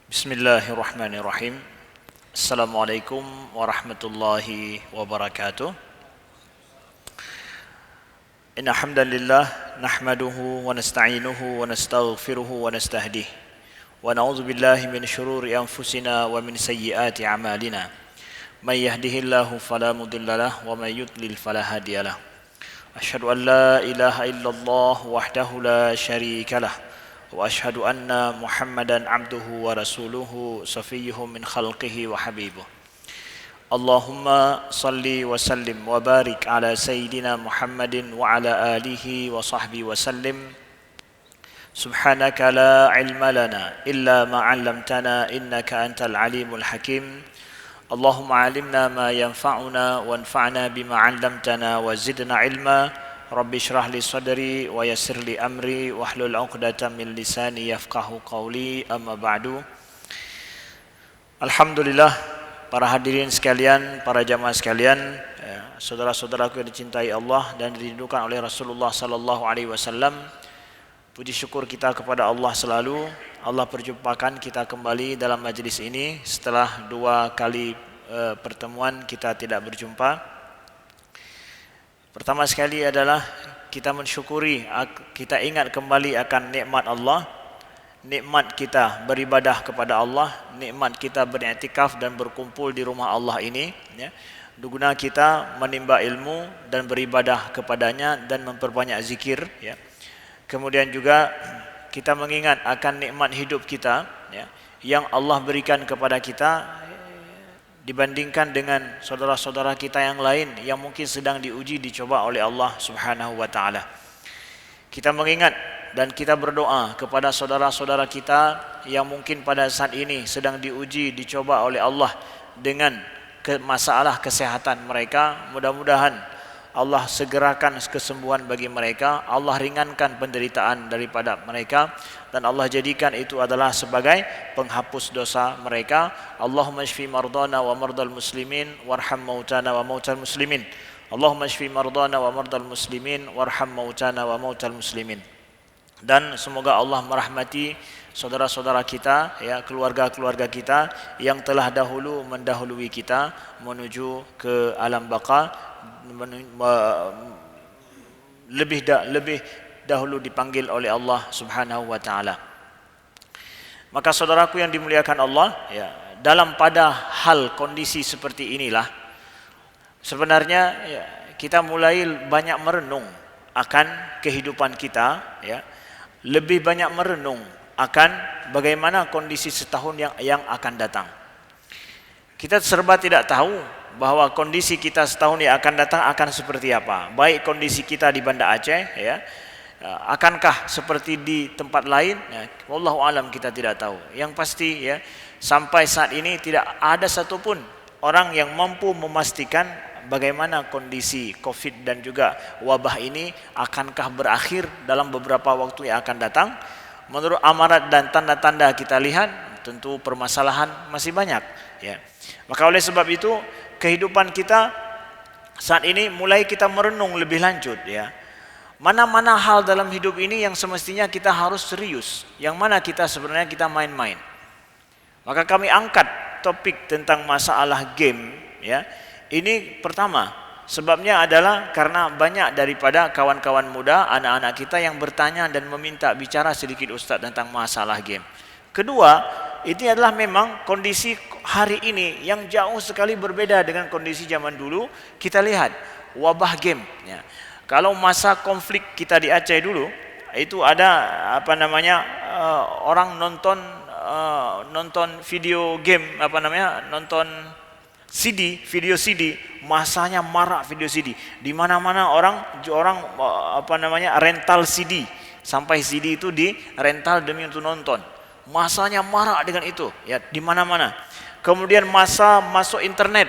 Bismillahirrahmanirrahim. Assalamualaikum warahmatullahi wabarakatuh. Inna hamdalillah nahmaduhu wa nasta'inuhu wa nastaghfiruhu wa nastahdih. Wa na'udzu billahi min syururi anfusina wa min sayyiati a'malina. May yahdihillahu fala mudhillalah wa may yudlil fala hadiyalah. Asyhadu an la ilaha illallah wahdahu la syarikalah. وأشهد أن محمدا عبده ورسوله صفيه من خلقه وحبيبه اللهم صل وسلم وبارك على سيدنا محمد وعلى آله وصحبه وسلم سبحانك لا علم لنا إلا ما علمتنا إنك أنت العليم الحكيم اللهم علمنا ما ينفعنا وانفعنا بما علمتنا وزدنا علما Rabbi syrah li sadri wa yassir li amri wahlul 'uqdatam min lisani yafqahu qawli amma ba'du. Alhamdulillah, para hadirin sekalian, para jamaah sekalian, saudara-saudaraku yang dicintai Allah dan dirindukan oleh Rasulullah sallallahu alaihi wasallam. Puji syukur kita kepada Allah selalu. Allah perjumpakan kita kembali dalam majlis ini setelah 2 kali pertemuan kita tidak berjumpa. Pertama sekali adalah kita mensyukuri, kita ingat kembali akan nikmat Allah, nikmat kita beribadah kepada Allah, nikmat kita beriktikaf dan berkumpul di rumah Allah ini, ya. Guna kita menimba ilmu dan beribadah kepadanya dan memperbanyak zikir, ya. Kemudian juga kita mengingat akan nikmat hidup kita, ya, yang Allah berikan kepada kita dibandingkan dengan saudara-saudara kita yang lain yang mungkin sedang diuji, dicoba oleh Allah Subhanahu wa taala. Kita mengingat dan kita berdoa kepada saudara-saudara kita yang mungkin pada saat ini sedang diuji, dicoba oleh Allah dengan masalah kesehatan mereka. Mudah-mudahan Allah segerakan kesembuhan bagi mereka, Allah ringankan penderitaan daripada mereka, dan Allah jadikan itu adalah sebagai penghapus dosa mereka. Allahumma shfi mardana wa mardal muslimin warham mautana wa mautal muslimin. Allahumma shfi mardana wa mardal muslimin warham mautana wa mautal muslimin. Dan semoga Allah merahmati saudara-saudara kita, ya, keluarga-keluarga kita yang telah dahulu mendahului kita menuju ke alam baqa, lebih dahulu dipanggil oleh Allah Subhanahu wa taala. Maka saudaraku yang dimuliakan Allah, ya, dalam pada hal kondisi seperti inilah sebenarnya, ya, kita mulai banyak merenung akan kehidupan kita, ya. Lebih banyak merenung akan bagaimana kondisi setahun yang akan datang. Kita serba tidak tahu bahwa kondisi kita setahun yang akan datang akan seperti apa. Baik kondisi kita di Banda Aceh, ya, akankah seperti di tempat lain, ya, wallahu alam, kita tidak tahu. Yang pasti, ya, sampai saat ini tidak ada satupun orang yang mampu memastikan bagaimana kondisi Covid dan juga wabah ini akankah berakhir dalam beberapa waktu yang akan datang. Menurut amarat dan tanda-tanda kita lihat, tentu permasalahan masih banyak, ya. Maka oleh sebab itu kehidupan kita saat ini mulai kita merenung lebih lanjut, ya. Mana-mana hal dalam hidup ini yang semestinya kita harus serius, yang mana kita sebenarnya kita main-main. Maka kami angkat topik tentang masalah game, ya. Ini pertama, sebabnya adalah karena banyak daripada kawan-kawan muda, anak-anak kita yang bertanya dan meminta bicara sedikit Ustaz tentang masalah game. Kedua, ini adalah memang kondisi hari ini yang jauh sekali berbeda dengan kondisi zaman dulu. Kita lihat wabah game, ya. Kalau masa konflik kita di Aceh dulu, itu ada orang nonton video game, nonton CD, video CD, masanya marak video CD. Di mana-mana orang rental CD, sampai CD itu di rental demi untuk nonton. Masanya marak dengan itu, ya, di mana-mana. Kemudian masa masuk internet,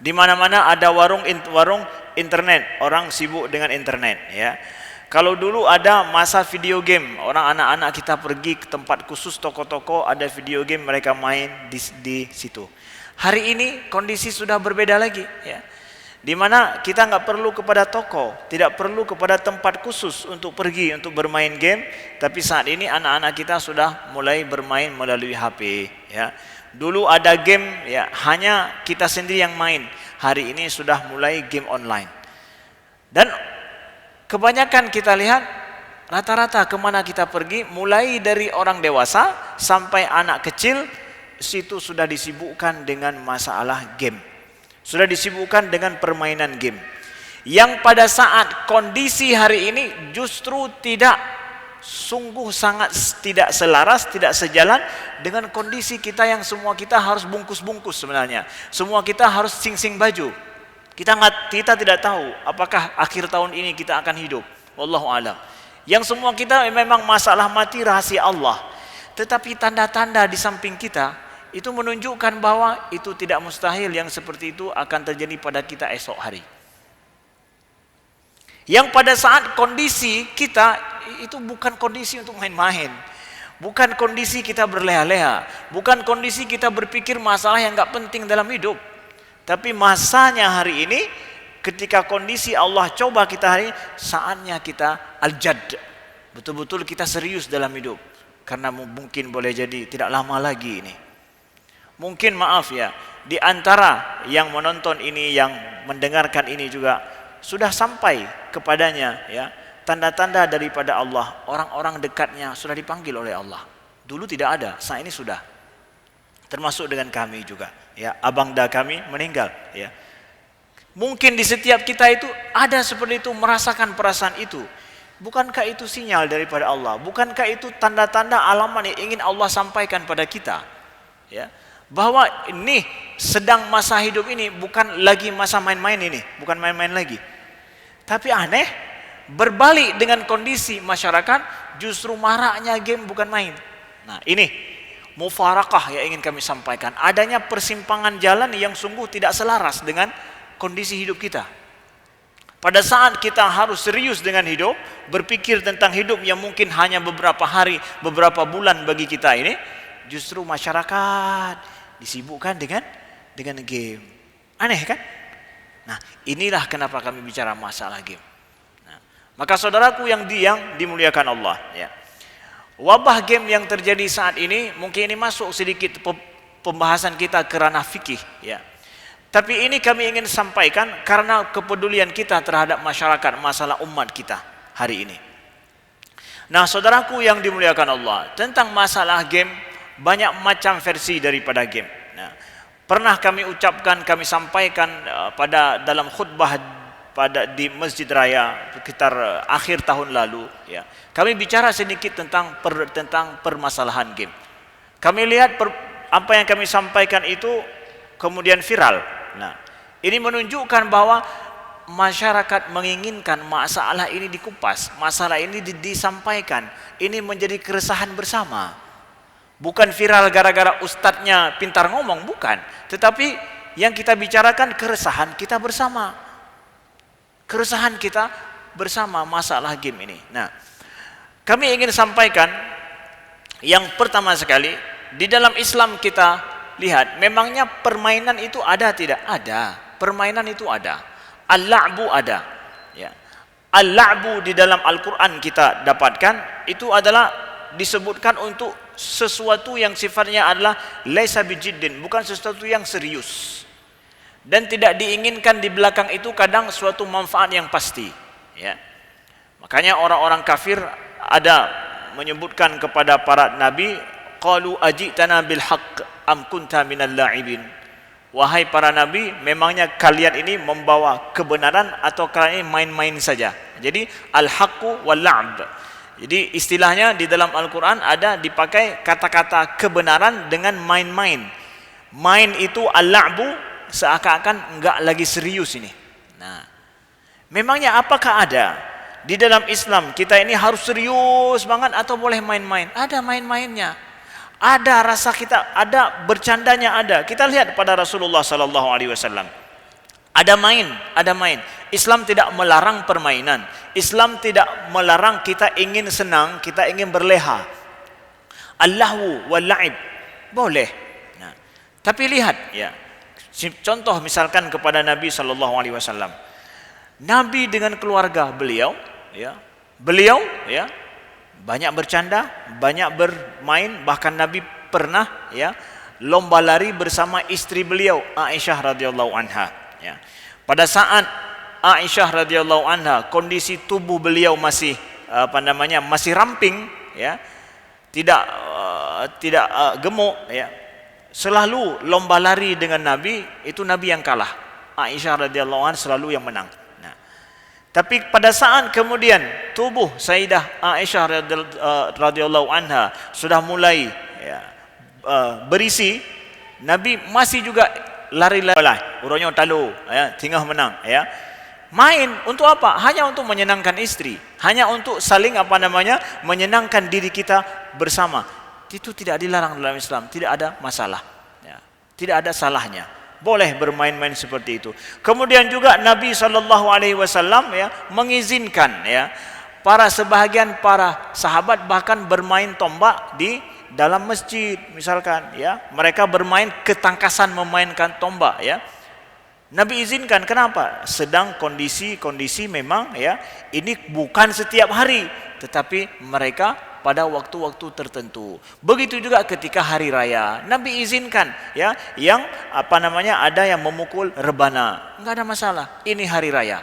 di mana-mana ada warung internet, orang sibuk dengan internet, ya. Kalau dulu ada masa video game, orang anak-anak kita pergi ke tempat khusus, toko-toko ada video game, mereka main di situ. Hari ini kondisi sudah berbeda lagi, ya. di mana kita nggak perlu kepada toko, tidak perlu kepada tempat khusus untuk pergi untuk bermain game. Tapi saat ini anak-anak kita sudah mulai bermain melalui HP. Ya, dulu ada game ya hanya kita sendiri yang main. Hari ini sudah mulai game online. Dan kebanyakan kita lihat rata-rata kemana kita pergi, mulai dari orang dewasa sampai anak kecil, situ sudah disibukkan dengan masalah game. Sudah disibukkan dengan permainan game. Yang pada saat kondisi hari ini justru tidak, sungguh sangat tidak selaras, tidak sejalan dengan kondisi kita yang semua kita harus bungkus-bungkus sebenarnya. Semua kita harus sing-sing baju. Kita tidak tahu apakah akhir tahun ini kita akan hidup. Wallahu a'lam. Yang semua kita memang masalah mati rahasia Allah. Tetapi tanda-tanda di samping kita itu menunjukkan bahwa itu tidak mustahil yang seperti itu akan terjadi pada kita esok hari. Yang pada saat kondisi kita itu bukan kondisi untuk main-main, bukan kondisi kita berleha-leha, bukan kondisi kita berpikir masalah yang enggak penting dalam hidup. Tapi masanya hari ini ketika kondisi Allah coba kita hari ini, saatnya kita al-jadd. Betul-betul kita serius dalam hidup. Karena mungkin boleh jadi tidak lama lagi ini. Mungkin maaf ya, di antara yang menonton ini, yang mendengarkan ini juga sudah sampai kepadanya ya tanda-tanda daripada Allah. Orang-orang dekatnya sudah dipanggil oleh Allah. Dulu tidak ada, saat ini sudah. Termasuk dengan kami juga. Ya, abangda kami meninggal. Ya, mungkin di setiap kita itu ada seperti itu, merasakan perasaan itu. Bukankah itu sinyal daripada Allah? Bukankah itu tanda-tanda alamat yang ingin Allah sampaikan pada kita? Ya. Bahwa ini sedang masa hidup ini bukan lagi masa main-main ini, bukan main-main lagi. Tapi aneh, berbalik dengan kondisi masyarakat, justru maraknya game bukan main. Nah, ini mufarakah yang ingin kami sampaikan. Adanya persimpangan jalan yang sungguh tidak selaras dengan kondisi hidup kita. Pada saat kita harus serius dengan hidup, berpikir tentang hidup yang mungkin hanya beberapa hari, beberapa bulan bagi kita ini, justru masyarakat disibukkan dengan game. Aneh kan? Nah, inilah kenapa kami bicara masalah game. Nah, maka saudaraku yang dimuliakan Allah, ya. Wabah game yang terjadi saat ini, mungkin ini masuk sedikit pembahasan kita ke ranah fikih, ya. Tapi ini kami ingin sampaikan karena kepedulian kita terhadap masyarakat, masalah umat kita hari ini. Nah, saudaraku yang dimuliakan Allah, tentang masalah game, banyak macam versi daripada game. Nah, pernah kami ucapkan, kami sampaikan pada dalam khutbah di Masjid Raya sekitar akhir tahun lalu. Ya, kami bicara sedikit tentang permasalahan game. Kami lihat apa yang kami sampaikan itu kemudian viral. Nah, ini menunjukkan bahwa masyarakat menginginkan masalah ini dikupas, masalah ini disampaikan. Ini menjadi keresahan bersama. Bukan viral gara-gara ustadznya pintar ngomong, bukan. Tetapi yang kita bicarakan keresahan kita bersama. Keresahan kita bersama masalah game ini. Nah, kami ingin sampaikan yang pertama sekali, di dalam Islam kita lihat, memangnya permainan itu ada tidak? Ada. Permainan itu ada. Al-la'bu ada. Ya. Al-la'bu di dalam Al-Quran kita dapatkan, itu adalah disebutkan untuk sesuatu yang sifatnya adalah laisa bijiddin, bukan sesuatu yang serius. Dan tidak diinginkan di belakang itu kadang suatu manfaat yang pasti, ya. Makanya orang-orang kafir ada menyebutkan kepada para nabi, qalu ajitana bil haqq am kunta minal la'ibin. Wahai para nabi, memangnya kalian ini membawa kebenaran atau kalian ini main-main saja? Jadi al-haqqu wal la'b. Jadi istilahnya di dalam Al-Quran ada dipakai kata-kata kebenaran dengan main-main. Main itu al-la'bu, seakan-akan enggak lagi serius ini. Nah, memangnya apakah ada di dalam Islam kita ini harus serius banget atau boleh main-main? Ada main-mainnya. Ada rasa kita, ada bercandanya ada. Kita lihat pada Rasulullah sallallahu alaihi wasallam. Ada main, ada main. Islam tidak melarang permainan. Islam tidak melarang kita ingin senang, kita ingin berleha. Al-lahu wal la'ib boleh. Nah, tapi lihat ya, Contoh misalkan kepada Nabi sallallahu alaihi wasallam. Nabi dengan keluarga beliau, ya. Beliau, ya, banyak bercanda, banyak bermain, bahkan Nabi pernah, ya, lomba lari bersama istri beliau Aisyah radhiyallahu anha, ya. Pada saat Aisyah radhiyallahu anha kondisi tubuh beliau masih masih ramping, ya, tidak gemuk, ya. Selalu lomba lari dengan Nabi, itu Nabi yang kalah. Aisyah radhiyallahu anha selalu yang menang. Nah, tapi pada saat kemudian tubuh Sayyidah Aisyah radhiyallahu anha sudah mulai, ya, berisi, Nabi masih juga lari-lari, uronyo talu, ya, tinggal menang, ya. Main untuk apa? Hanya untuk menyenangkan istri, hanya untuk saling menyenangkan diri kita bersama. Itu tidak dilarang dalam Islam, tidak ada masalah, ya. Tidak ada salahnya, boleh bermain-main seperti itu. Kemudian juga Nabi SAW, ya, mengizinkan, ya, sebahagian para sahabat bahkan bermain tombak di dalam masjid misalkan, ya. Mereka bermain ketangkasan memainkan tombak, ya. Nabi izinkan, kenapa? Sedang kondisi memang, ya, ini bukan setiap hari, tetapi mereka pada waktu-waktu tertentu. Begitu juga ketika hari raya, Nabi izinkan, ya, yang ada yang memukul rebana, enggak ada masalah, ini hari raya.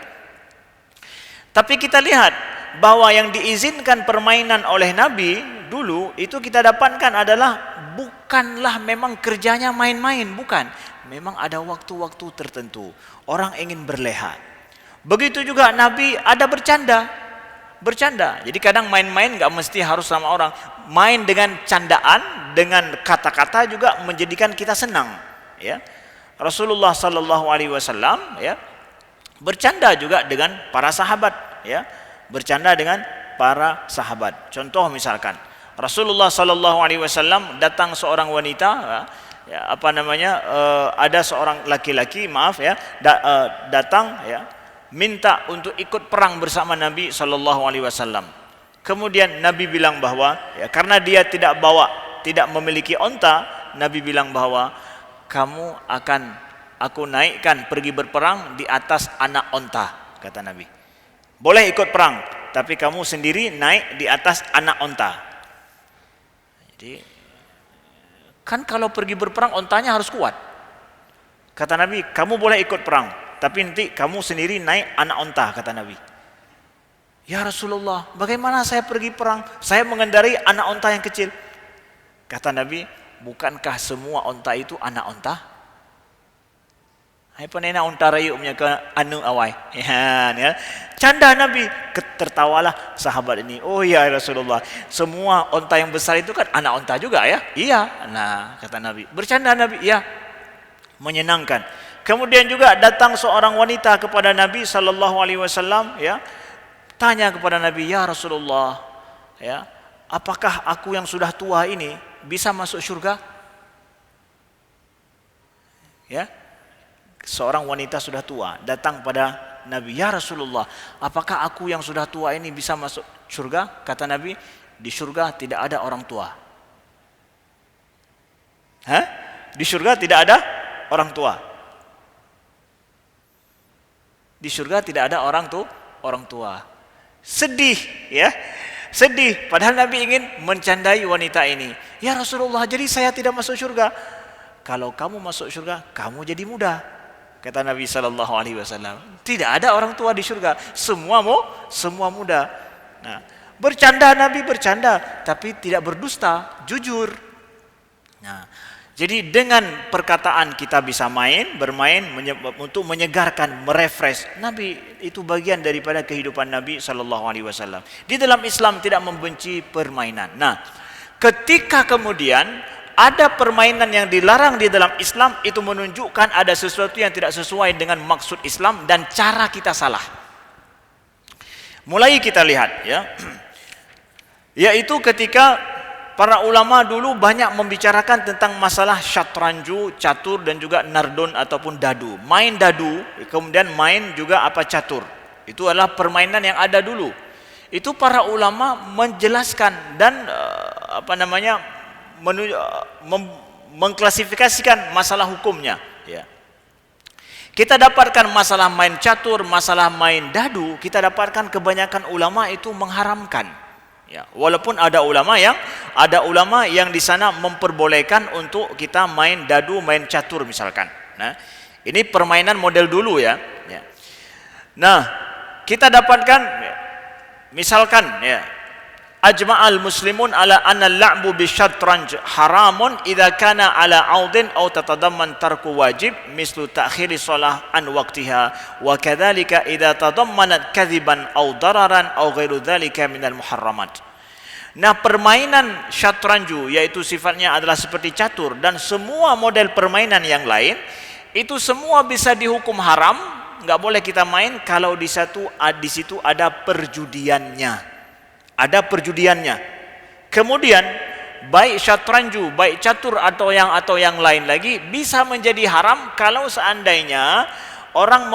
Tapi kita lihat bahwa yang diizinkan permainan oleh Nabi dulu itu kita dapatkan adalah bukanlah memang kerjanya main-main, bukan. Memang ada waktu-waktu tertentu orang ingin berleha. Begitu juga Nabi ada bercanda. Jadi kadang main-main enggak mesti harus sama orang. Main dengan candaan, dengan kata-kata juga menjadikan kita senang, ya. Rasulullah sallallahu alaihi wasallam, ya, bercanda juga dengan para sahabat, ya. Bercanda dengan para sahabat. Contoh misalkan Rasulullah sallallahu alaihi wasallam datang seorang wanita, ya, ada seorang laki-laki, datang, ya, minta untuk ikut perang bersama Nabi sallallahu alaihi wasallam. Kemudian Nabi bilang bahwa, ya, karena dia tidak memiliki onta, Nabi bilang bahwa aku naikkan pergi berperang di atas anak onta, kata Nabi. Boleh ikut perang, tapi kamu sendiri naik di atas anak onta. Jadi kan kalau pergi berperang ontanya harus kuat. Kata Nabi, kamu boleh ikut perang, tapi nanti kamu sendiri naik anak onta, kata Nabi. Ya Rasulullah, bagaimana saya pergi perang? Saya mengendarai anak onta yang kecil. Kata Nabi, bukankah semua onta itu anak onta? Hai penena onta rayu punya ke anu awai. Ya. Canda Nabi, tertawalah sahabat ini. Oh ya Rasulullah, semua onta yang besar itu kan anak onta juga, ya? Iya. Nah, kata Nabi. Bercanda Nabi, ya. Menyenangkan. Kemudian juga datang seorang wanita kepada Nabi sallallahu alaihi wasallam, ya. Tanya kepada Nabi, ya Rasulullah, ya, apakah aku yang sudah tua ini bisa masuk surga? Ya. Seorang wanita sudah tua datang pada Nabi, ya Rasulullah, apakah aku yang sudah tua ini bisa masuk surga? Kata Nabi, di surga tidak ada orang tua. Di surga tidak ada orang tua. Di surga tidak ada orang tua. Sedih, ya. Sedih, padahal Nabi ingin mencandai wanita ini. Ya Rasulullah, jadi saya tidak masuk surga. Kalau kamu masuk surga, kamu jadi muda. Kata Nabi sallallahu alaihi wasallam, tidak ada orang tua di surga, semua muda. Nah, bercanda Nabi bercanda, tapi tidak berdusta, jujur. Nah, jadi dengan perkataan kita bisa bermain untuk menyegarkan, merefresh. Nabi itu bagian daripada kehidupan Nabi sallallahu alaihi wasallam. Di dalam Islam tidak membenci permainan. Nah, ketika kemudian ada permainan yang dilarang di dalam Islam, itu menunjukkan ada sesuatu yang tidak sesuai dengan maksud Islam dan cara kita salah. Mulai kita lihat, ya, yaitu ketika para ulama dulu banyak membicarakan tentang masalah syatranju, catur, dan juga nardon ataupun dadu. Main dadu, kemudian main juga catur. Itu adalah permainan yang ada dulu. Itu para ulama menjelaskan dan mengklasifikasikan masalah hukumnya, ya. Kita dapatkan masalah main catur, masalah main dadu, kita dapatkan kebanyakan ulama itu mengharamkan. Ya, walaupun ada ulama yang di sana memperbolehkan untuk kita main dadu, main catur misalkan. Nah, ini permainan model dulu ya. Ya. Nah, kita dapatkan misalkan ya, ajma'al muslimun ala anna al-la'bu bisyatranj haramun idza kana ala 'audin aw tatadamman tarku wajib mislu ta'khiri shalah an waqtiha wa kadzalika idza tadammanat kadhiban aw dararan aw ghairu dzalika minal muharramat. Nah, permainan syatranju yaitu sifatnya adalah seperti catur dan semua model permainan yang lain itu semua bisa dihukum haram, enggak boleh kita main kalau di situ ada perjudiannya. Ada perjudiannya. Kemudian baik syatranju, baik catur atau yang lain lagi bisa menjadi haram kalau seandainya orang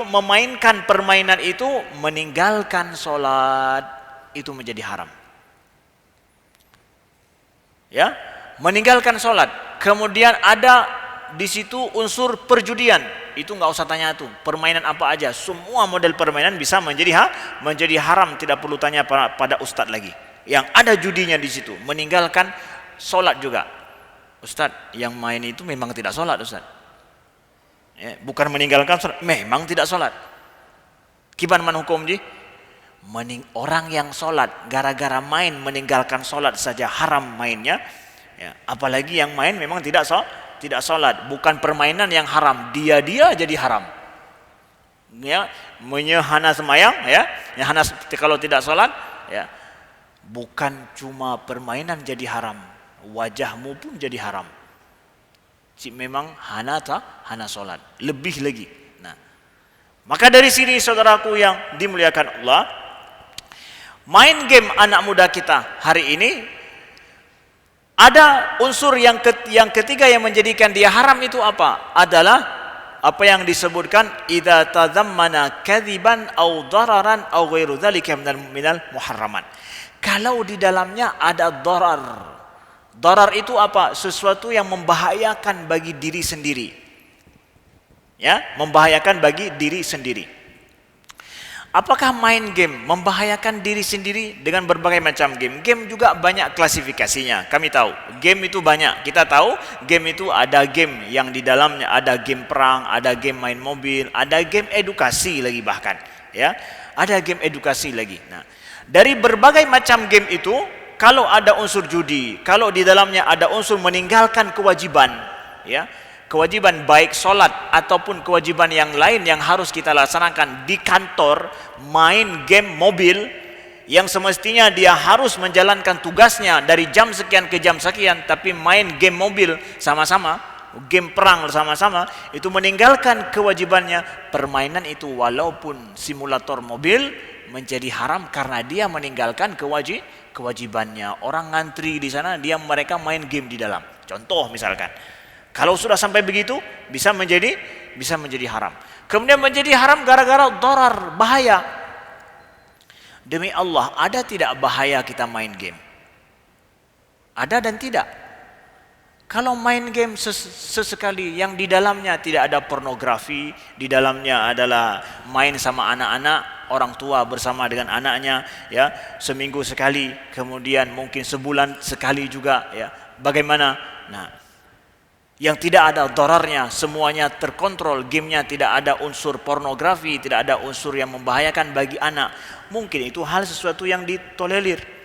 memainkan permainan itu meninggalkan sholat, itu menjadi haram. Ya, meninggalkan sholat. Kemudian ada di situ unsur perjudian, itu nggak usah tanya tuh permainan apa aja, semua model permainan bisa menjadi haram, tidak perlu tanya pada ustadz lagi. Yang ada judinya di situ, meninggalkan sholat juga. Ustadz, yang main itu memang tidak sholat ustadz. Ya, bukan meninggalkan sholat, memang tidak sholat. Kiban man hukum ji? Orang yang sholat gara-gara main meninggalkan sholat saja haram mainnya. Ya, apalagi yang main memang tidak sholat, bukan permainan yang haram, dia jadi haram. Ya, menyehana semayang, ya, menyehana kalau tidak sholat, ya, bukan cuma permainan jadi haram, wajahmu pun jadi haram. Memang hana sholat, lebih lagi. Nah, maka dari sini saudaraku yang dimuliakan Allah, main game anak muda kita hari ini ada unsur yang ketiga yang menjadikan dia haram itu apa? Adalah apa yang disebutkan idza tazammana kadziban aw dararan aw ghairu dzalika minal muharramat. Kalau di dalamnya ada darar. Darar itu apa? Sesuatu yang membahayakan bagi diri sendiri. Ya, membahayakan bagi diri sendiri. Apakah main game membahayakan diri sendiri? Dengan berbagai macam game. Game juga banyak klasifikasinya. Kami tahu, game itu banyak. Kita tahu, game itu ada game yang di dalamnya ada game perang, ada game main mobil, ada game edukasi lagi bahkan. Ya, ada game edukasi lagi. Nah, dari berbagai macam game itu, kalau ada unsur judi, kalau di dalamnya ada unsur meninggalkan kewajiban, ya, kewajiban baik sholat ataupun kewajiban yang lain yang harus kita laksanakan di kantor, main game mobil yang semestinya dia harus menjalankan tugasnya dari jam sekian ke jam sekian, tapi main game mobil sama-sama, game perang sama-sama, itu meninggalkan kewajibannya. Permainan itu walaupun simulator mobil menjadi haram karena dia meninggalkan kewajibannya. Orang ngantri di sana, mereka main game di dalam. Contoh misalkan, kalau sudah sampai begitu bisa menjadi haram. Kemudian menjadi haram gara-gara darar, bahaya. Demi Allah, ada tidak bahaya kita main game? Ada dan tidak. Kalau main game sesekali yang di dalamnya tidak ada pornografi, di dalamnya adalah main sama anak-anak, orang tua bersama dengan anaknya, ya, seminggu sekali, kemudian mungkin sebulan sekali juga, ya. Bagaimana? Nah, yang tidak ada dorarnya, semuanya terkontrol, gamenya tidak ada unsur pornografi, tidak ada unsur yang membahayakan bagi anak, mungkin itu hal sesuatu yang ditolerir.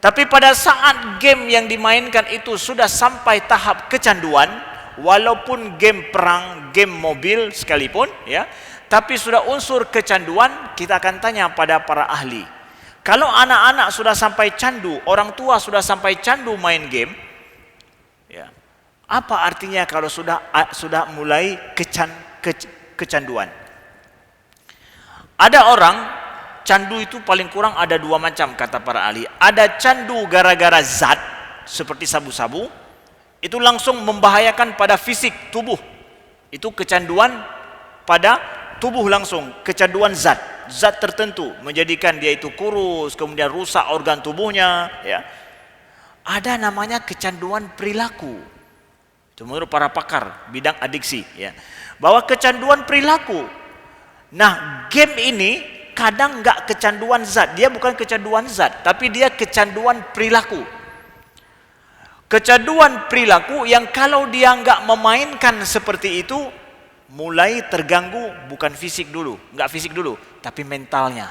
Tapi pada saat game yang dimainkan itu sudah sampai tahap kecanduan, walaupun game perang, game mobil sekalipun, ya, tapi sudah unsur kecanduan, kita akan tanya pada para ahli. Kalau anak-anak sudah sampai candu, orang tua sudah sampai candu main game, ya, apa artinya kalau sudah mulai kecanduan? Ada orang candu itu paling kurang ada dua macam kata para ahli. Ada candu gara-gara zat seperti sabu-sabu, itu langsung membahayakan pada fisik tubuh. Itu kecanduan pada tubuh langsung, kecanduan zat tertentu menjadikan dia itu kurus, kemudian rusak organ tubuhnya, ya. Ada namanya kecanduan perilaku. Itu menurut para pakar bidang adiksi, ya. bahwa kecanduan perilaku. Nah, game ini kadang nggak kecanduan zat, dia bukan kecanduan zat, tapi dia kecanduan perilaku. Kecanduan perilaku yang kalau dia nggak memainkan seperti itu, mulai terganggu bukan fisik dulu, nggak fisik dulu, tapi mentalnya.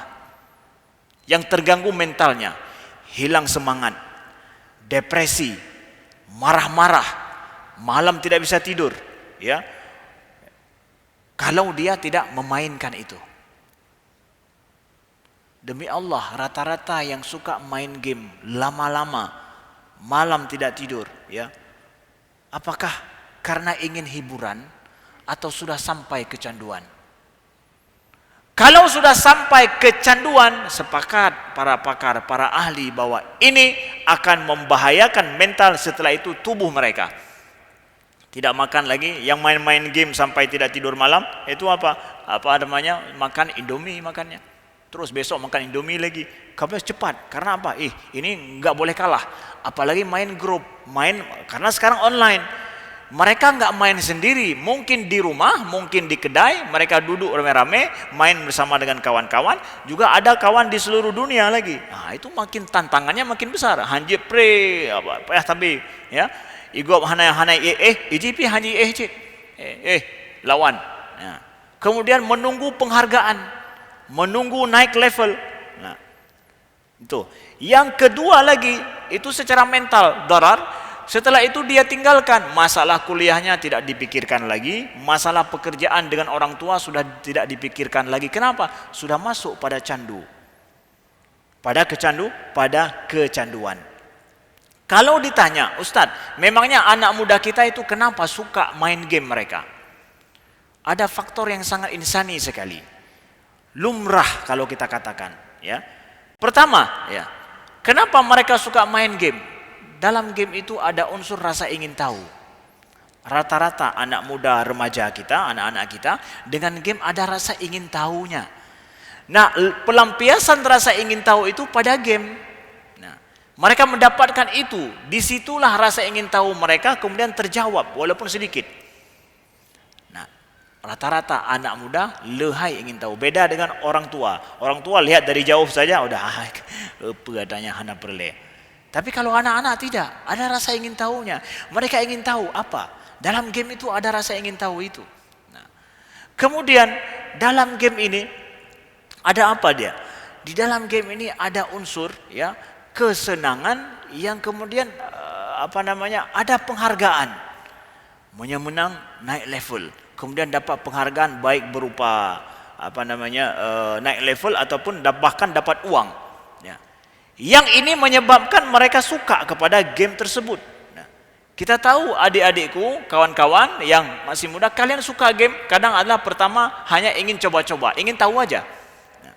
Yang terganggu mentalnya, hilang semangat, depresi, marah-marah, malam tidak bisa tidur, ya. Kalau dia tidak memainkan itu. Demi Allah, rata-rata yang suka main game lama-lama, malam tidak tidur, ya. Apakah karena ingin hiburan atau sudah sampai kecanduan? Kalau sudah sampai kecanduan, sepakat para pakar, para ahli bahwa ini akan membahayakan mental, setelah itu tubuh mereka. Tidak makan lagi, yang main-main game sampai tidak tidur malam, itu apa namanya, makan Indomie makannya. Terus besok makan Indomie lagi. Kamu cepat, karena apa? Ini nggak boleh kalah. Apalagi main grup, karena sekarang online. Mereka nggak main sendiri, mungkin di rumah, mungkin di kedai, mereka duduk rame-rame, main bersama dengan kawan-kawan, juga ada kawan di seluruh dunia lagi. Nah, itu makin tantangannya makin besar. Hanji pre, tapi ya. Igop hanai IGP hanji lawan. Ya. Kemudian menunggu penghargaan, menunggu naik level. Nah, itu. Yang kedua lagi, itu secara mental, darar. Setelah itu dia tinggalkan, masalah kuliahnya tidak dipikirkan lagi, masalah pekerjaan dengan orang tua sudah tidak dipikirkan lagi. Kenapa? Sudah masuk pada candu. Pada kecanduan. Kalau ditanya, Ustadz, memangnya anak muda kita itu kenapa suka main game mereka? Ada faktor yang sangat insani sekali. Lumrah kalau kita katakan, ya. Pertama, ya. Kenapa mereka suka main game? Dalam game itu ada unsur rasa ingin tahu. Rata-rata anak muda, remaja kita, anak-anak kita, dengan game ada rasa ingin tahunya. Nah, pelampiasan rasa ingin tahu itu pada game. Nah, mereka mendapatkan itu. Disitulah rasa ingin tahu mereka kemudian terjawab, walaupun sedikit. Nah, rata-rata anak muda lehai ingin tahu. Beda dengan orang tua. Orang tua lihat dari jauh saja, udah apa adanya hana perle. Tapi kalau anak-anak tidak, ada rasa ingin tahunya. Mereka ingin tahu apa? Dalam game itu ada rasa ingin tahu itu. Nah, kemudian dalam game ini ada apa dia? Di dalam game ini ada unsur, ya, kesenangan yang kemudian ada penghargaan. Menang, naik level. Kemudian dapat penghargaan baik berupa naik level ataupun bahkan dapat uang. Ya. Yang ini menyebabkan mereka suka kepada game tersebut. Nah, kita tahu adik-adikku, kawan-kawan yang masih muda, kalian suka game, kadang adalah pertama hanya ingin coba-coba, ingin tahu aja. Nah,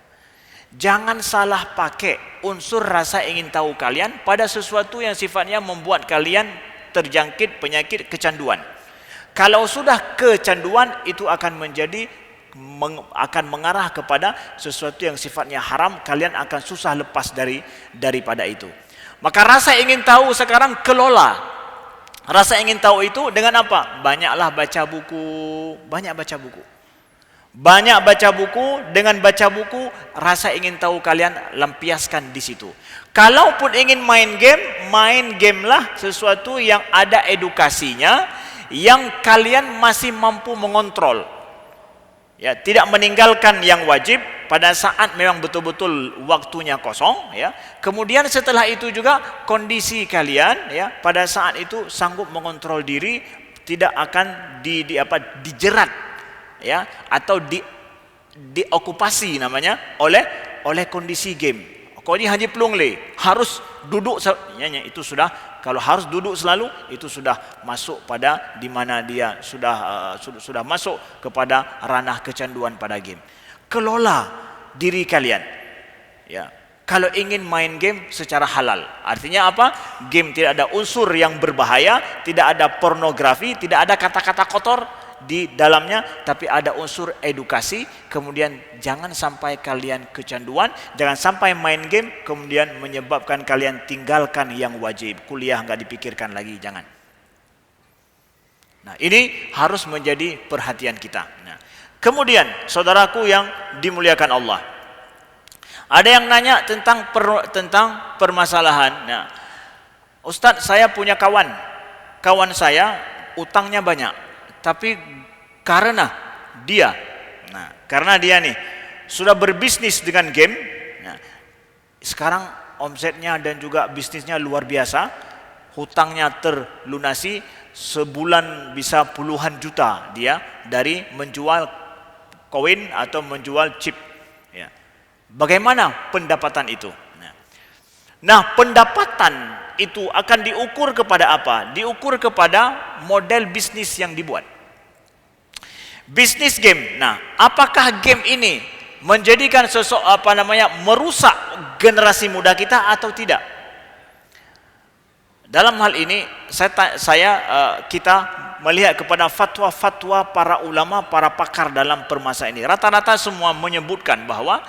jangan salah pakai unsur rasa ingin tahu kalian pada sesuatu yang sifatnya membuat kalian terjangkit penyakit kecanduan. Kalau sudah kecanduan, itu akan mengarah kepada sesuatu yang sifatnya haram, kalian akan susah lepas daripada itu. Maka rasa ingin tahu sekarang kelola. Rasa ingin tahu itu dengan apa? Banyaklah baca buku, banyak baca buku. Banyak baca buku, dengan baca buku rasa ingin tahu kalian lampiaskan di situ. Kalaupun ingin main game lah sesuatu yang ada edukasinya, yang kalian masih mampu mengontrol. Ya, tidak meninggalkan yang wajib pada saat memang betul-betul waktunya kosong, ya. Kemudian setelah itu juga kondisi kalian, ya, pada saat itu sanggup mengontrol diri, tidak akan dijerat, ya, atau diokupasi namanya oleh kondisi game. Kau ini hanya pelung harus duduk, itu sudah, kalau harus duduk selalu, itu sudah masuk pada di mana dia sudah masuk kepada ranah kecanduan pada game. Kelola diri kalian, ya. Kalau ingin main game secara halal, artinya apa? Game tidak ada unsur yang berbahaya, tidak ada pornografi, tidak ada kata-kata kotor di dalamnya, tapi ada unsur edukasi. Kemudian jangan sampai kalian kecanduan, jangan sampai main game kemudian menyebabkan kalian tinggalkan yang wajib. Kuliah nggak dipikirkan lagi, jangan. Nah, ini harus menjadi perhatian kita. Nah, kemudian saudaraku yang dimuliakan Allah, ada yang nanya tentang permasalahan. Nah, Ustadz, saya punya kawan saya utangnya banyak, tapi karena dia nih sudah berbisnis dengan game, nah, sekarang omsetnya dan juga bisnisnya luar biasa, hutangnya terlunasi, sebulan bisa puluhan juta dia dari menjual koin atau menjual chip. Ya. Bagaimana pendapatan itu? Nah, pendapatan itu akan diukur kepada apa? Diukur kepada model bisnis yang dibuat. Bisnis game. Nah, apakah game ini menjadikan merusak generasi muda kita atau tidak? Dalam hal ini kita melihat kepada fatwa-fatwa para ulama, para pakar dalam permasalahan ini. Rata-rata semua menyebutkan bahwa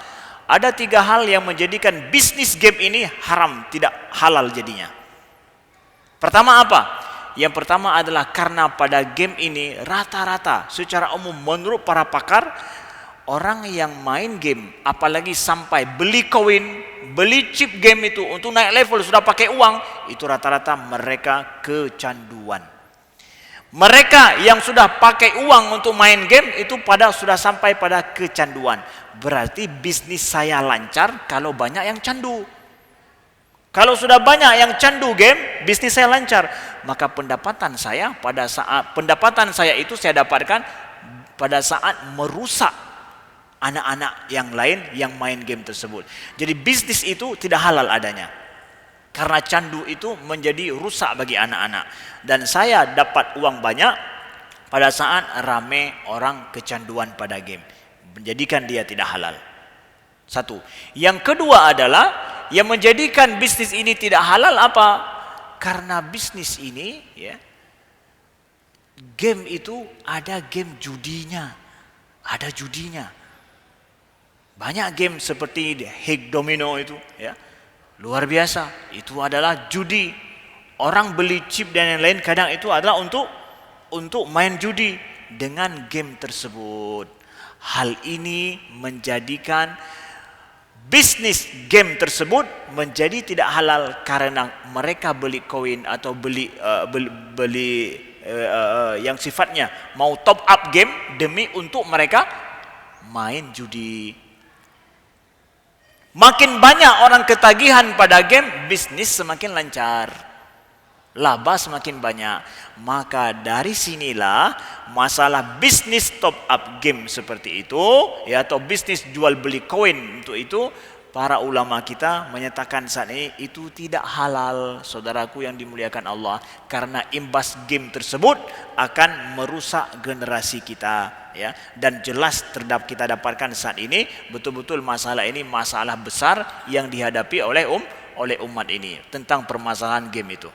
ada 3 hal yang menjadikan bisnis game ini haram, tidak halal jadinya. Pertama apa? Yang pertama adalah karena pada game ini rata-rata secara umum menurut para pakar, orang yang main game apalagi sampai beli koin, beli chip game itu untuk naik level sudah pakai uang, itu rata-rata mereka kecanduan. Mereka yang sudah pakai uang untuk main game itu sudah sampai pada kecanduan. Berarti bisnis saya lancar kalau banyak yang candu. Kalau sudah banyak yang candu game, bisnis saya lancar. Maka pendapatan saya itu saya dapatkan pada saat merusak anak-anak yang lain yang main game tersebut. Jadi bisnis itu tidak halal adanya. Karena candu itu menjadi rusak bagi anak-anak. Dan saya dapat uang banyak pada saat rame orang kecanduan pada game, menjadikan dia tidak halal. Satu. Yang kedua adalah yang menjadikan bisnis ini tidak halal apa? Karena bisnis ini, ya, game itu ada game judinya, ada judinya. Banyak game seperti Hig Domino itu, ya, luar biasa. Itu adalah judi. Orang beli chip dan yang lain kadang itu adalah untuk main judi dengan game tersebut. Hal ini menjadikan bisnis game tersebut menjadi tidak halal karena mereka beli koin atau beli yang sifatnya mau top up game demi untuk mereka main judi. Makin banyak orang ketagihan pada game, bisnis semakin lancar, laba semakin banyak. Maka dari sinilah masalah bisnis top up game seperti itu, ya, atau bisnis jual beli koin untuk itu, para ulama kita menyatakan saat ini itu tidak halal, saudaraku yang dimuliakan Allah, karena imbas game tersebut akan merusak generasi kita, ya. Dan jelas kita dapatkan saat ini betul-betul masalah ini masalah besar yang dihadapi oleh umat ini tentang permasalahan game itu.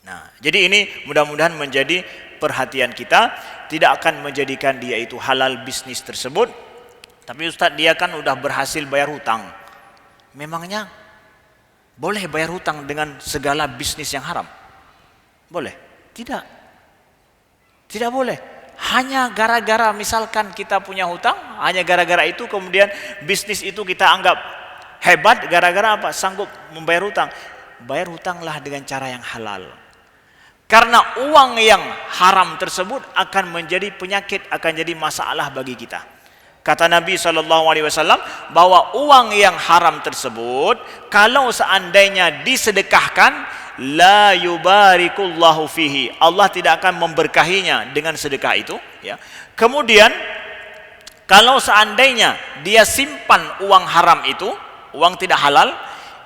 Nah, jadi ini mudah-mudahan menjadi perhatian kita, tidak akan menjadikan dia itu halal bisnis tersebut. Tapi Ustadz, dia kan udah berhasil bayar hutang. Memangnya boleh bayar hutang dengan segala bisnis yang haram? Boleh? Tidak. Tidak boleh. Hanya gara-gara misalkan kita punya hutang, hanya gara-gara itu kemudian bisnis itu kita anggap hebat, gara-gara apa? Sanggup membayar hutang. Bayar hutanglah dengan cara yang halal. Karena uang yang haram tersebut akan menjadi penyakit, akan jadi masalah bagi kita. Kata Nabi SAW bahwa uang yang haram tersebut kalau seandainya disedekahkan, la yubarikullahu fihi, Allah tidak akan memberkahinya dengan sedekah itu, ya. Kemudian kalau seandainya dia simpan uang haram itu, uang tidak halal,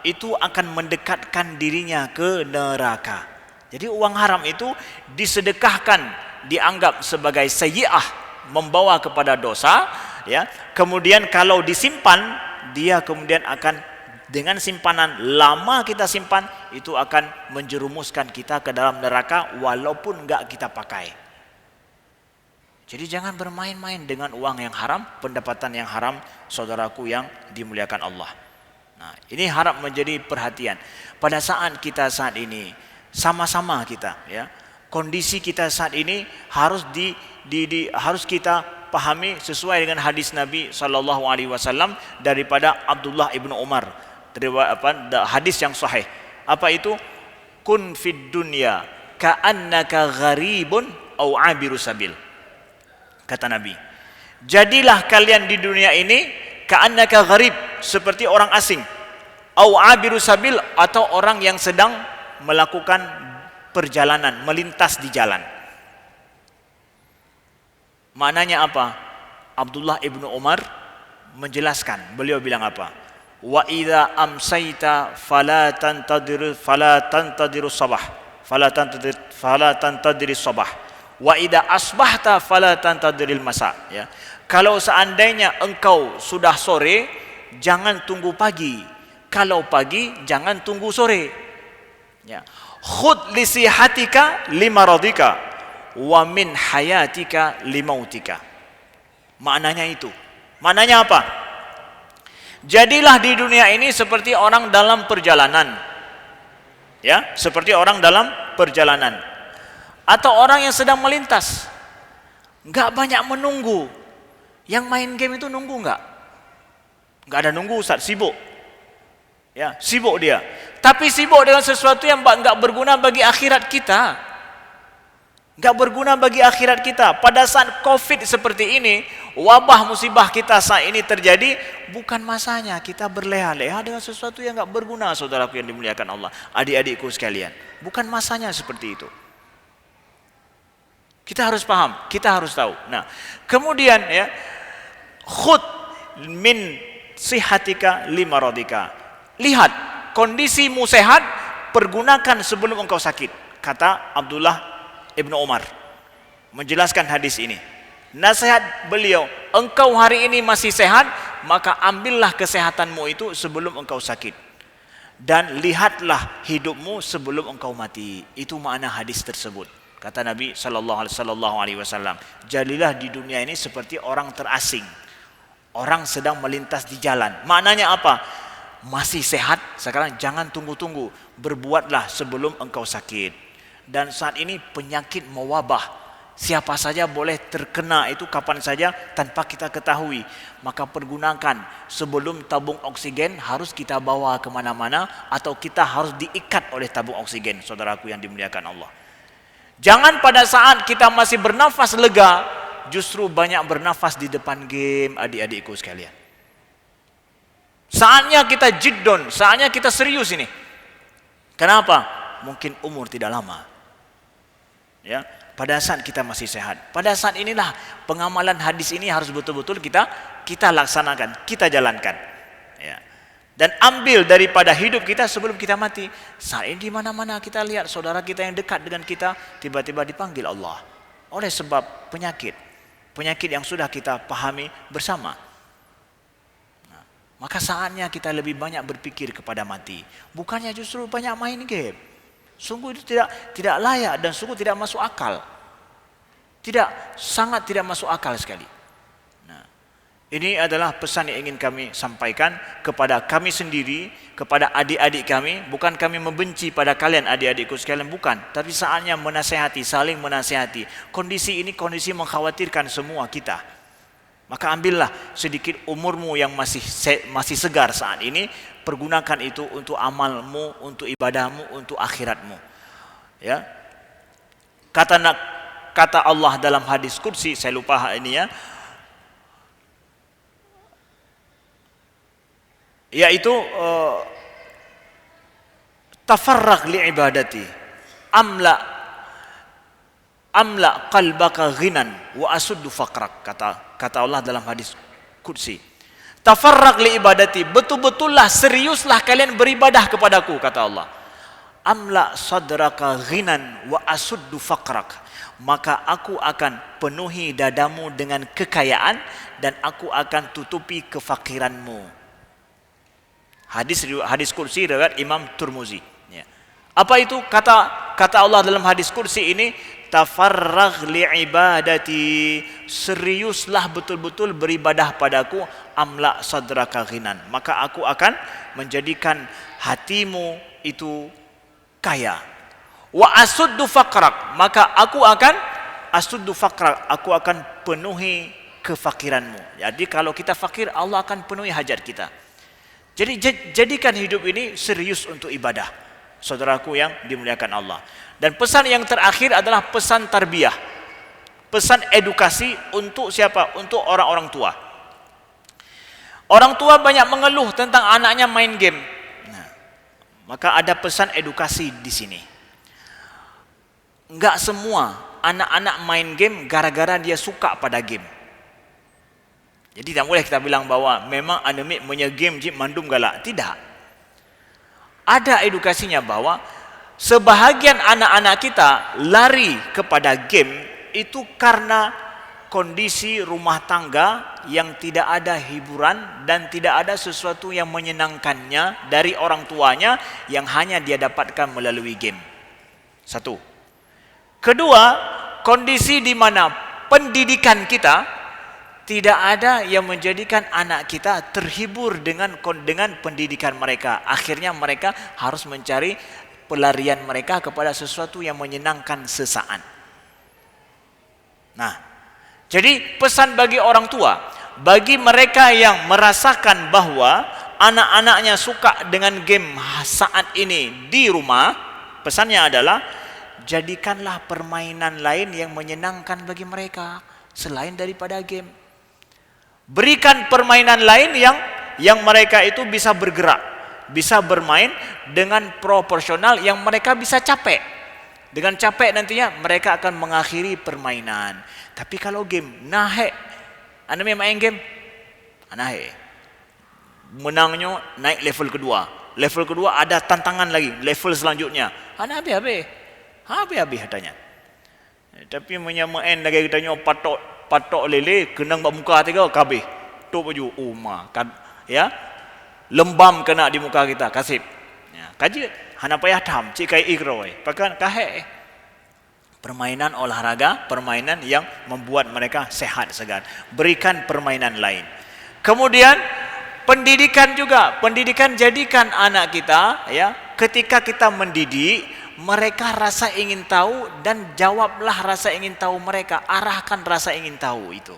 itu akan mendekatkan dirinya ke neraka. Jadi uang haram itu disedekahkan dianggap sebagai sayyi'ah, membawa kepada dosa, ya. Kemudian kalau disimpan, dia kemudian akan dengan simpanan lama kita simpan itu akan menjerumuskan kita ke dalam neraka walaupun enggak kita pakai. Jadi jangan bermain-main dengan uang yang haram, pendapatan yang haram, saudaraku yang dimuliakan Allah. Nah, ini harap menjadi perhatian pada saat kita saat ini. Sama-sama kita, ya, Kondisi kita saat ini harus harus kita pahami sesuai dengan hadis Nabi sallallahu alaihi wasallam daripada Abdullah ibnu Umar. Hadis yang sahih. Apa itu? Kun fid dunya ka'annaka gharibun aw 'abiru sabil. Kata Nabi, jadilah kalian di dunia ini ka'annaka gharib, seperti orang asing, aw 'abiru sabil, atau orang yang sedang melakukan perjalanan, melintas di jalan. Maknanya apa? Abdullah ibnu Umar menjelaskan, beliau bilang apa? Wa idza amsayta fala tantadiru sabah, fala tantadiri sabah, wa idza asbahta fala tantadiril masa. Ya, kalau seandainya engkau sudah sore, jangan tunggu pagi. Kalau pagi, jangan tunggu sore. Ya, khud li sihatika limaradika wa min hayatika limautika. Maknanya itu. Maknanya apa? Jadilah di dunia ini seperti orang dalam perjalanan. Ya, seperti orang dalam perjalanan. Atau orang yang sedang melintas. Enggak banyak menunggu. Yang main game itu nunggu enggak? Enggak ada nunggu, Ustaz, sibuk. Ya, sibuk dia. Tapi sibuk dengan sesuatu yang enggak berguna bagi akhirat kita. Enggak berguna bagi akhirat kita. Pada saat Covid seperti ini, wabah musibah kita saat ini terjadi, bukan masanya kita berleha-leha dengan sesuatu yang enggak berguna, saudaraku yang dimuliakan Allah, adik-adikku sekalian. Bukan masanya seperti itu. Kita harus paham, kita harus tahu. Nah, kemudian ya, khud min sihatika limaradika. Lihat kondisimu sehat, pergunakan sebelum engkau sakit. Kata Abdullah Ibnu Umar menjelaskan hadis ini. Nasihat beliau, engkau hari ini masih sehat, maka ambillah kesehatanmu itu sebelum engkau sakit. Dan lihatlah hidupmu sebelum engkau mati. Itu makna hadis tersebut. Kata Nabi sallallahu alaihi wasallam, jadilah di dunia ini seperti orang terasing. Orang sedang melintas di jalan. Maknanya apa? Masih sehat, sekarang jangan tunggu-tunggu. Berbuatlah sebelum engkau sakit. Dan saat ini penyakit mewabah, siapa saja boleh terkena itu kapan saja tanpa kita ketahui. Maka pergunakan sebelum tabung oksigen harus kita bawa kemana-mana, atau kita harus diikat oleh tabung oksigen, saudaraku yang dimuliakan Allah. Jangan pada saat kita masih bernafas lega, justru banyak bernafas di depan game, adik-adikku sekalian. Saatnya kita jiddon, saatnya kita serius ini. Kenapa? Mungkin umur tidak lama. Ya, pada saat kita masih sehat, pada saat inilah pengamalan hadis ini harus betul-betul kita laksanakan, kita jalankan. Ya. Dan ambil daripada hidup kita sebelum kita mati. Saat ini di mana-mana kita lihat saudara kita yang dekat dengan kita tiba-tiba dipanggil Allah oleh sebab penyakit yang sudah kita pahami bersama. Nah, maka saatnya kita lebih banyak berpikir kepada mati, bukannya justru banyak main game. Sungguh itu tidak layak dan sungguh tidak masuk akal. Sangat tidak masuk akal sekali. Nah, ini adalah pesan yang ingin kami sampaikan kepada kami sendiri, kepada adik-adik kami. Bukan kami membenci pada kalian adik-adikku sekalian, bukan. Tapi saatnya menasihati, saling menasihati. Kondisi ini kondisi mengkhawatirkan semua kita. Maka ambillah sedikit umurmu yang masih segar saat ini, pergunakan itu untuk amalmu, untuk ibadahmu, untuk akhiratmu. Ya. Kata Allah dalam hadis qudsi, saya lupa ini ya. Yaitu tafarraq li ibadati amla qalbaka ghinan wa asuddu faqrak, kata Allah dalam hadis qudsi. Tafarraq li ibadati, betul-betullah seriuslah kalian beribadah kepadaku, kata Allah. Amla sadraka ghinan wa asuddu faqrak, maka aku akan penuhi dadamu dengan kekayaan dan aku akan tutupi kefakiranmu. Hadis qudsi riwayat Imam Tirmizi. Ya. Apa itu kata Allah dalam hadis qudsi ini? Tafarragh li'ibadati, seriuslah betul-betul beribadah padaku, amla sadraka ghinan, maka aku akan menjadikan hatimu itu kaya. Wa asuddu faqrak, maka aku akan penuhi kefakiranmu. Jadi kalau kita fakir, Allah akan penuhi hajat kita. Jadi jadikan hidup ini serius untuk ibadah, saudaraku yang dimuliakan Allah. Dan pesan yang terakhir adalah pesan tarbiyah, pesan edukasi untuk siapa? Untuk orang-orang tua. Orang tua banyak mengeluh tentang anaknya main game. Nah, maka ada pesan edukasi di sini. Enggak semua anak-anak main game gara-gara dia suka pada game. Jadi tak boleh kita bilang bahwa memang anak punya game je mandum galak. Tidak. Ada edukasinya bahwa sebahagian anak-anak kita lari kepada game itu karena kondisi rumah tangga yang tidak ada hiburan dan tidak ada sesuatu yang menyenangkannya dari orang tuanya yang hanya dia dapatkan melalui game. Satu. Kedua, kondisi di mana pendidikan kita tidak ada yang menjadikan anak kita terhibur dengan pendidikan mereka. Akhirnya mereka harus mencari pelarian mereka kepada sesuatu yang menyenangkan sesaat. Nah, jadi pesan bagi orang tua, bagi mereka yang merasakan bahwa anak-anaknya suka dengan game saat ini di rumah, pesannya adalah jadikanlah permainan lain yang menyenangkan bagi mereka selain daripada game. Berikan permainan lain yang mereka itu bisa bergerak, bisa bermain dengan proporsional yang mereka bisa capek. Dengan capek nantinya mereka akan mengakhiri permainan. Tapi kalau game, naik. Anda main game? Naik. Menangnya naik level kedua. Level kedua ada tantangan lagi, level selanjutnya. Anda habis-habis. Habis-habis katanya. Tapi menyamain lagi katanya patok lele kenang bak muka tiga kabeh tu baju kan ya lembam kena di muka kita kasih ya kaji hana payah tham cik kai ikroi pakan kahe permainan olahraga, permainan yang membuat mereka sehat segar. Berikan permainan lain. Kemudian pendidikan juga, pendidikan jadikan anak kita ya, ketika kita mendidik mereka rasa ingin tahu dan jawablah rasa ingin tahu mereka, arahkan rasa ingin tahu itu.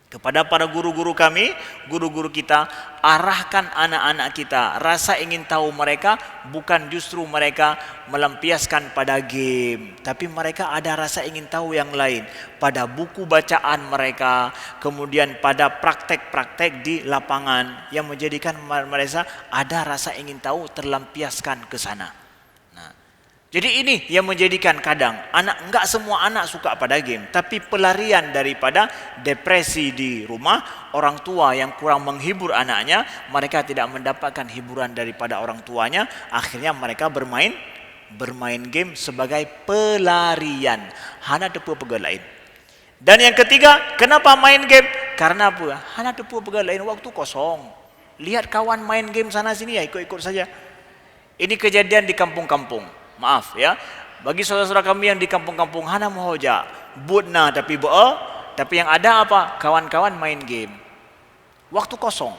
Kepada para guru-guru kami, guru-guru kita, arahkan anak-anak kita, rasa ingin tahu mereka bukan justru mereka melampiaskan pada game, tapi mereka ada rasa ingin tahu yang lain pada buku bacaan mereka, kemudian pada praktek-praktek di lapangan yang menjadikan mereka ada rasa ingin tahu terlampiaskan ke sana. Jadi ini yang menjadikan kadang enggak semua anak suka pada game, tapi pelarian daripada depresi di rumah, orang tua yang kurang menghibur anaknya, mereka tidak mendapatkan hiburan daripada orang tuanya, akhirnya mereka bermain game sebagai pelarian. Hana tepu pegal lain. Dan yang ketiga, kenapa main game? Karena apa? Hana tepu pegal lain waktu kosong. Lihat kawan main game sana sini ya, ikut-ikut saja. Ini kejadian di kampung-kampung. Maaf ya, bagi saudara-saudara kami yang di kampung-kampung, hana mohoja budna tapi tapi yang ada apa? Kawan-kawan main game. Waktu kosong.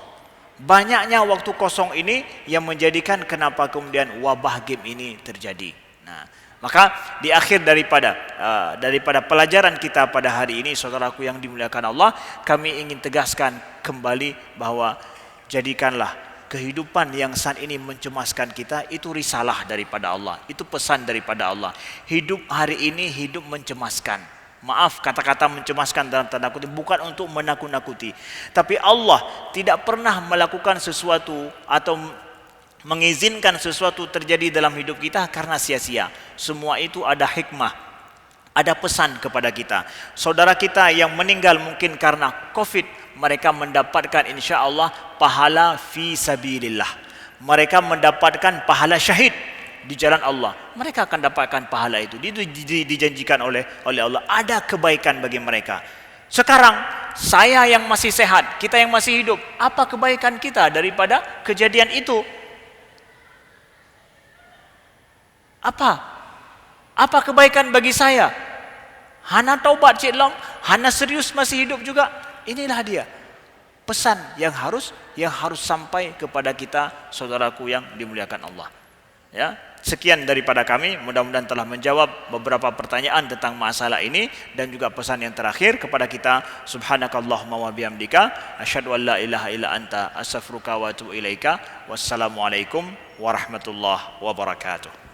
Banyaknya waktu kosong ini yang menjadikan kenapa kemudian wabah game ini terjadi. Nah, maka di akhir daripada pelajaran kita pada hari ini, saudaraku yang dimuliakan Allah, kami ingin tegaskan kembali bahwa jadikanlah kehidupan yang saat ini mencemaskan kita itu risalah daripada Allah, itu pesan daripada Allah. Hidup hari ini hidup mencemaskan. Maaf kata-kata mencemaskan dalam tanda kutip, bukan untuk menakut-nakuti, tapi Allah tidak pernah melakukan sesuatu atau mengizinkan sesuatu terjadi dalam hidup kita karena sia-sia. Semua itu ada hikmah, ada pesan kepada kita. Saudara kita yang meninggal mungkin karena COVID, mereka mendapatkan insya Allah pahala fi sabilillah. Mereka mendapatkan pahala syahid di jalan Allah. Mereka akan dapatkan pahala itu. Itu dijanjikan oleh Allah. Ada kebaikan bagi mereka. Sekarang saya yang masih sehat, kita yang masih hidup, apa kebaikan kita daripada kejadian itu? Apa kebaikan bagi saya? Hana taubat cik long, hana serius masih hidup juga. Inilah dia pesan yang harus sampai kepada kita, saudaraku yang dimuliakan Allah. Ya, sekian daripada kami, mudah-mudahan telah menjawab beberapa pertanyaan tentang masalah ini dan juga pesan yang terakhir kepada kita. Subhanakallahumma wa bihamdika asyhadu an la ilaha illa anta astaghfiruka wa atubu ilaika. Wassalamualaikum warahmatullahi wabarakatuh.